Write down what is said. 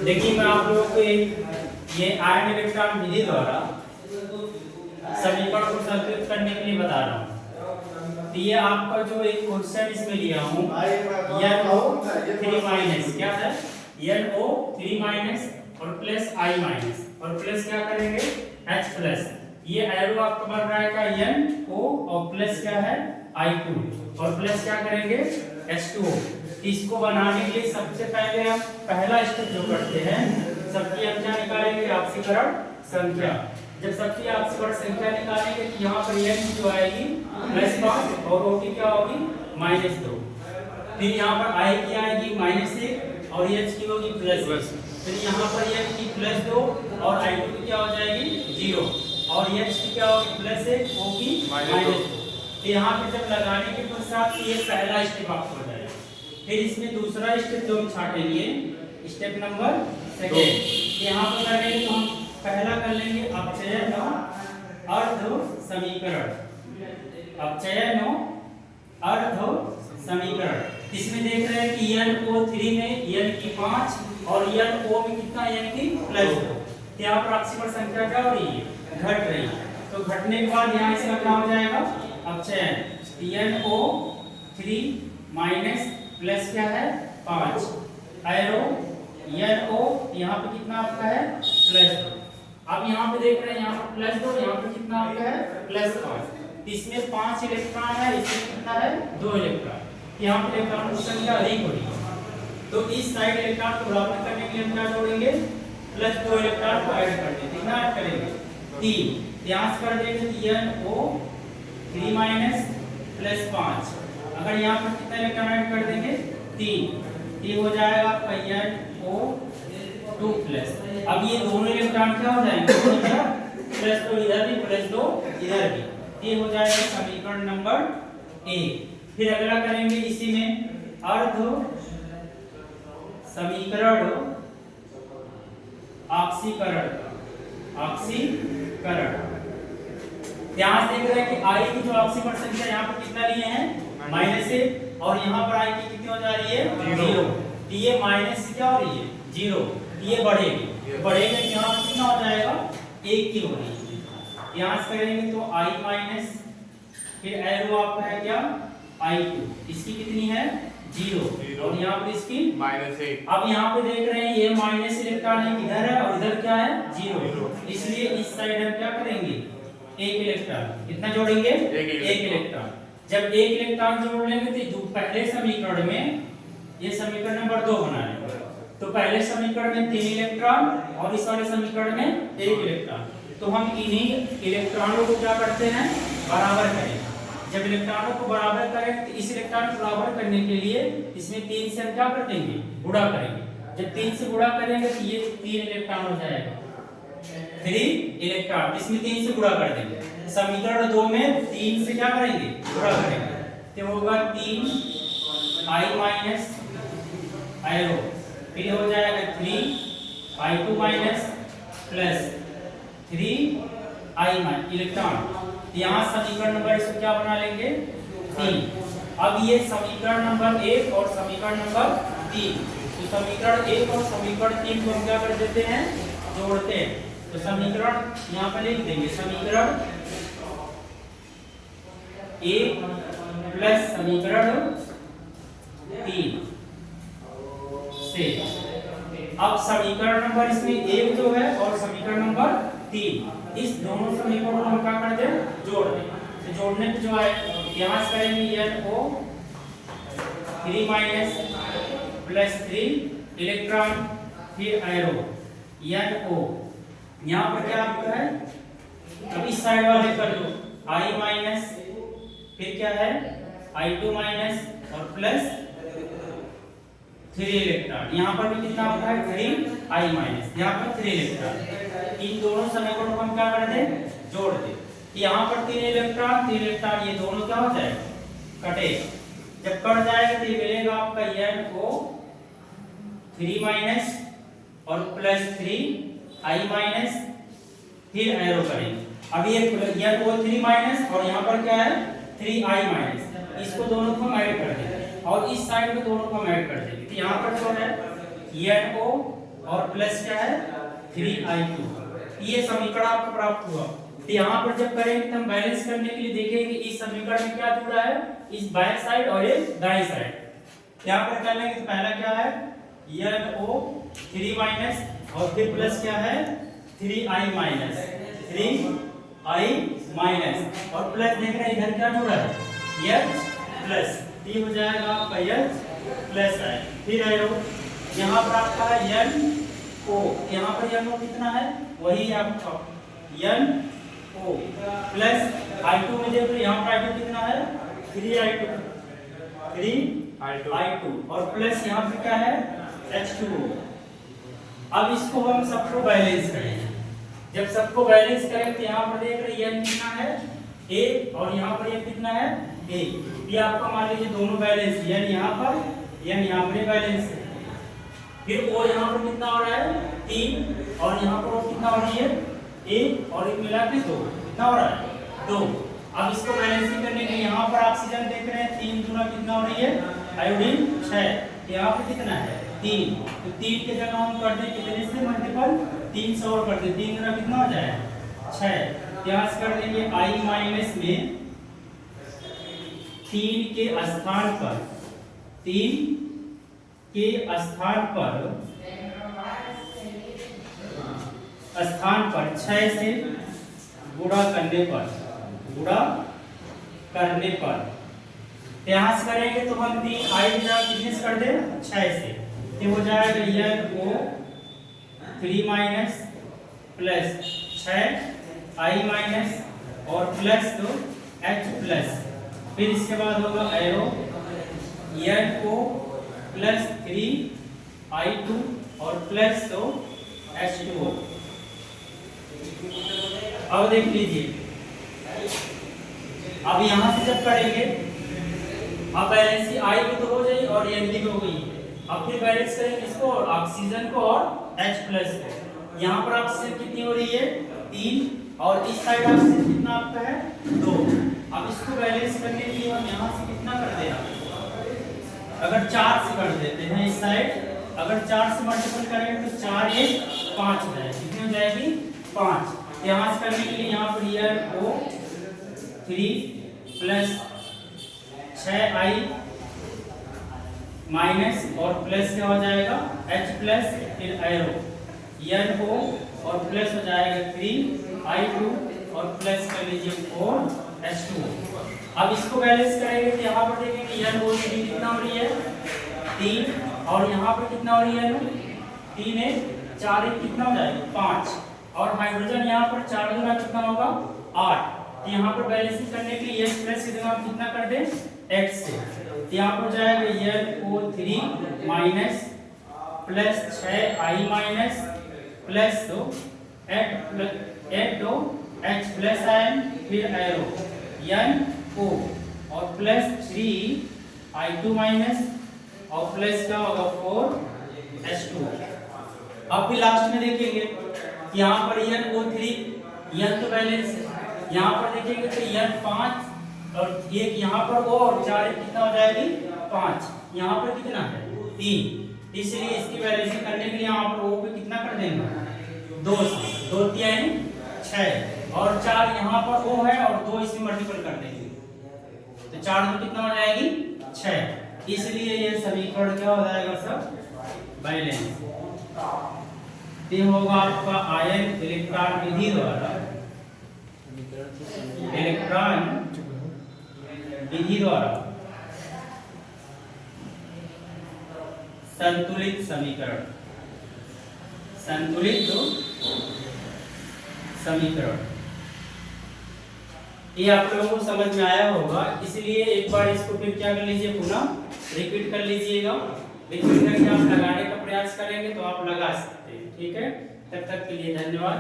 देखिए मैं आप लोगों को ये आयन इलेक्ट्रॉन विधि द्वारा समीकरण को संतुलित करने के लिए बता रहा हूँ। तो ये आपका जो एक क्वेश्चन इसमें लिया हूँ NO3- क्या है, NO3- और प्लस I- और प्लस क्या करेंगे H+। ये एरो आपका बन रहा है NO और प्लस क्या है I2 और प्लस क्या करेंगे H2O। इसको बनाने के लिए सबसे पहले हम पहला स्टेप जो करते हैं, सबकी हम क्या निकालेंगे, आपसीकरण संख्या। जब सबकी आपसीकरण संख्या निकालेंगे तो यहाँ पर n जो आएगी +5 और O की क्या होगी -2। फिर यहाँ पर I की आएगी -1 और H की होगी +1। फिर यहाँ पर H की +2 और I2 की क्या हो जाएगी 0 और H की क्या होगी +1 O की -2। तो यहाँ पे जब लगाने के पश्चात ये पहला स्टेप आपको हो जाएगा। फिर इसमें दूसरा स्टेप जो हम छाटेंगे, स्टेप नंबर 2। यहाँ पर करेंगे तो हम पहला कर लेंगे अपचयन अर्ध समीकरण। अपचयन अर्ध समीकरण, इसमें देख रहे हैं कि NO3 में n की 5 और NO में कितना n की +2। यहाँ पर आपसीकरण संख्या क्या हो रही है, घट रही है। तो घटने के बाद यहाँ इसका क्या हो जाएगा अपचयन NO3- प्लस क्या है 5 एरो NO यहाँ पे कितना आपका है +2। अब यहाँ पे देख रहे हैं यहाँ पर +2, यहाँ पे कितना आपका है +5। इसमें 5 इलेक्ट्रॉन है, इसमें कितना है 2 इलेक्ट्रॉन। यहाँ पे इलेक्ट्रॉन की संख्या अधिक हो रही है, तो इस साइड इलेक्ट्रॉन को बराबर करने के लिए हम क्या जोड़ेंगे +2 इलेक्ट्रॉन को ऐड कर देंगे। कितना ऐड करेंगे 3। ध्यान से कर देंगे NO3- +5। अगर यहाँ पर कितना इलेक्ट्रॉन ऐड कर देंगे 3, ये हो जाएगा आपका NO2+। अब ये दोनों इलेक्ट्रॉन क्या हो जाएंगे +2 इधर भी +2 इधर भी, ये हो जाएगा समीकरण नंबर 1। फिर अगला करेंगे इसी में अर्ध समीकरण ऑक्सीकरण। ध्यान से देख रहे हैं कि I की जो ऑक्सीकरण संख्या यहाँ पर कितना लिए हैं -1 और यहाँ पर I की कितनी हो जा रही है 0। तो ये माइनस क्या हो रही है 0, ये बढ़ेगी, बढ़ेगा यहाँ पर कितना हो जाएगा 1 की हो रही है। यहाँ से करेंगे तो I-, फिर एरो आपका है क्या I2, इसकी कितनी है 0 और यहाँ पर इसकी -1। अब यहाँ पे देख रहे हैं ये माइनस इलेक्ट्रॉन इधर है और इधर क्या है 0, इसलिए इस साइड हम क्या करेंगे 1 इलेक्ट्रॉन कितना जोड़ेंगे 1 इलेक्ट्रॉन। जब 1 इलेक्ट्रॉन जोड़ लेंगे तो पहले समीकरण में, ये समीकरण नंबर 2 बना लेंगे, तो पहले समीकरण में 3 इलेक्ट्रॉन और इस वाले समीकरण में 1 इलेक्ट्रॉन। तो हम इन्हीं इलेक्ट्रॉनों को क्या करते हैं बराबर करें। जब इलेक्ट्रॉनों को बराबर करें तो इस इलेक्ट्रॉन को बराबर करने के लिए इसमें 3 से हम क्या कर देंगे गुणा करेंगे। जब 3 से गुणा करेंगे तो ये 3 इलेक्ट्रॉन हो जाएगा 3 इलेक्ट्रॉन, इसमें 3 से गुणा कर देंगे। समीकरण 2 में 3 से क्या करेंगे गुणा करेंगे, तो होगा 3I- एरो, फिर हो जाएगा 3I2- प्लस 3I- इलेक्ट्रॉन। यहाँ समीकरण नंबर इसको क्या बना लेंगे 3। अब ये समीकरण नंबर 1 और समीकरण नंबर 3, तो समीकरण 1 और समीकरण 3 को हम क्या कर देते हैं जोड़ते हैं। तो समीकरण यहाँ पर लिख देंगे समीकरण 1 प्लस समीकरण 3 से। अब समीकरण नंबर इसमें 1 जो है और समीकरण नंबर 3, इस दोनों समीकरणों को हम क्या कर दें जोड़ दें। तो जोड़ने पे जो है यहाँ से करेंगे NO3- प्लस 3 इलेक्ट्रॉन, फिर एरो NO, यहाँ पर क्या आपका है अब इस साइड वाले कर लो I-, फिर क्या है I2- और प्लस 3 इलेक्ट्रॉन। यहाँ पर भी कितना होता है 3I-, यहाँ पर 3 इलेक्ट्रॉन। इन दोनों समीकरणों को हम क्या कर दें जोड़ दें। यहाँ पर 3 इलेक्ट्रॉन ये दोनों क्या हो जाएगा कटे। जब कट जाएगा तो ये मिलेगा आपका NO3- और प्लस 3I-, फिर एरो करेंगे। अब ये NO3- और यहाँ पर क्या है 3I-, इसको दोनों को हम ऐड कर देंगे और इस साइड में दोनों को हम ऐड कर देंगे। तो यहाँ पर जो है NO और प्लस क्या है 3i2। ये समीकरण आपको प्राप्त हुआ। तो यहाँ पर जब करेंगे तो हम बैलेंस करने के लिए देखेंगे इस समीकरण में क्या जुड़ा है, इस बाएं साइड और ये दाएं साइड। यहाँ पर कर लेंगे तो पहला क्या है NO 3 माइनस और फिर प्लस क्या है 3i माइनस और प्लस देख रहे हैं इधर क्या जुड़ा है H प्लस, ये हो जाएगा आपका H प्लस है। फिर है यहाँ पर आपका है NO, यहाँ पर NO कितना है वही आपका NO प्लस I2 में देख रहे यहाँ पर I2 कितना है 3i2 और प्लस यहाँ पे क्या है H2O। अब इसको हम सबको बैलेंस करेंगे। जब सबको बैलेंस करें तो यहाँ पर देख रहे n कितना है a और यहाँ पर n कितना है a। ये आपका मान लीजिए दोनों बैलेंस n यहाँ पर बैलेंस है। फिर o यहाँ पर कितना हो रहा है 3 और यहाँ पर कितना हो रही है a और एक मिला के 2, कितना हो रहा है 2। अब इसको बैलेंसिंग करने के लिए यहाँ पर ऑक्सीजन देख रहे हैं 3 गुना कितना हो रही है आयोडीन 6, यहाँ पर कितना है 3, तो 3 के जगह हम कर दें कितने से मल्टीपल 3 से और कर दें 3 गुना कितना हो जाएगा 6। यहाँ से कर देंगे i माइनस में 3 के स्थान पर 6 से गुणा करने पर यहाँ से करेंगे तो हम 3i कितने से कर दे 6 से, तो हो जाएगा NO 3 minus plus 6i minus और प्लस तो H प्लस, फिर इसके बाद होगा एरो NO प्लस 3i2 और प्लस तो H2O। अब देख लीजिए, अब यहाँ से जब करेंगे अब बैलेंस I की तो हो जाएगी और N की हो गई। अब फिर बैलेंस करेंगे इसको और ऑक्सीजन को और H प्लस को। यहाँ पर ऑक्सीजन कितनी हो रही है 3 और इस साइड ऑक्सीजन कितना आपका है 2। अब इसको बैलेंस करने के लिए हम यहाँ से कितना कर देना, अगर 4 से कर देते हैं इस साइड, अगर 4 से मल्टीपल करेंगे तो 4 1 5 हो जाएगी, कितनी हो जाएगी 5। यहाँ से करने के लिए यहाँ पर NO 3 प्लस 6i माइनस और प्लस क्या हो जाएगा H प्लस, फिर एरो NO और प्लस हो जाएगा 3i2 और प्लस कर लीजिए 4H2। अब इसको बैलेंस करेंगे तो यहाँ पर देखेंगे NO कितना हो रही है 3 और यहाँ पर कितना हो रही है 3 1 4 1 कितना हो जाएगा 5 और हाइड्रोजन यहाँ पर 4 गुना कितना होगा 8। यहाँ पर बैलेंसिंग करने के लिए H प्लस की जगह हम कितना कर दें X से, यहाँ पर जाएगा NO 3 minus plus 6i minus plus तो H प्लस आयन, फिर एरो NO और प्लस 3i2 माइनस और प्लस का होगा 4H2। अब फिर लास्ट में देखेंगे यहाँ पर NO 3 N तो बैलेंस है, यहाँ पर देखेंगे तो N 5 और एक यहाँ पर और 4 कितना हो जाएगी 5, यहाँ पर कितना है 3, इसलिए इसकी बैलेंसिंग करने के लिए यहाँ पर O पे कितना कर देंगे 2 से 2 3 6 और 4 यहाँ पर O है और 2 इसमें मल्टीपल कर देंगे तो 4 में कितना हो जाएगी 6, इसलिए ये समीकरण क्या हो जाएगा सब बैलेंस। ये होगा आपका आयन इलेक्ट्रॉन विधि द्वारा संतुलित समीकरण। ये आप लोगों को समझ में आया होगा, इसलिए एक बार इसको फिर क्या कर लीजिए पुनः रिपीट कर लीजिएगा। रिपीट करके आप लगाने का प्रयास करेंगे तो आप लगा सकते हैं, ठीक है। तब तक के लिए धन्यवाद।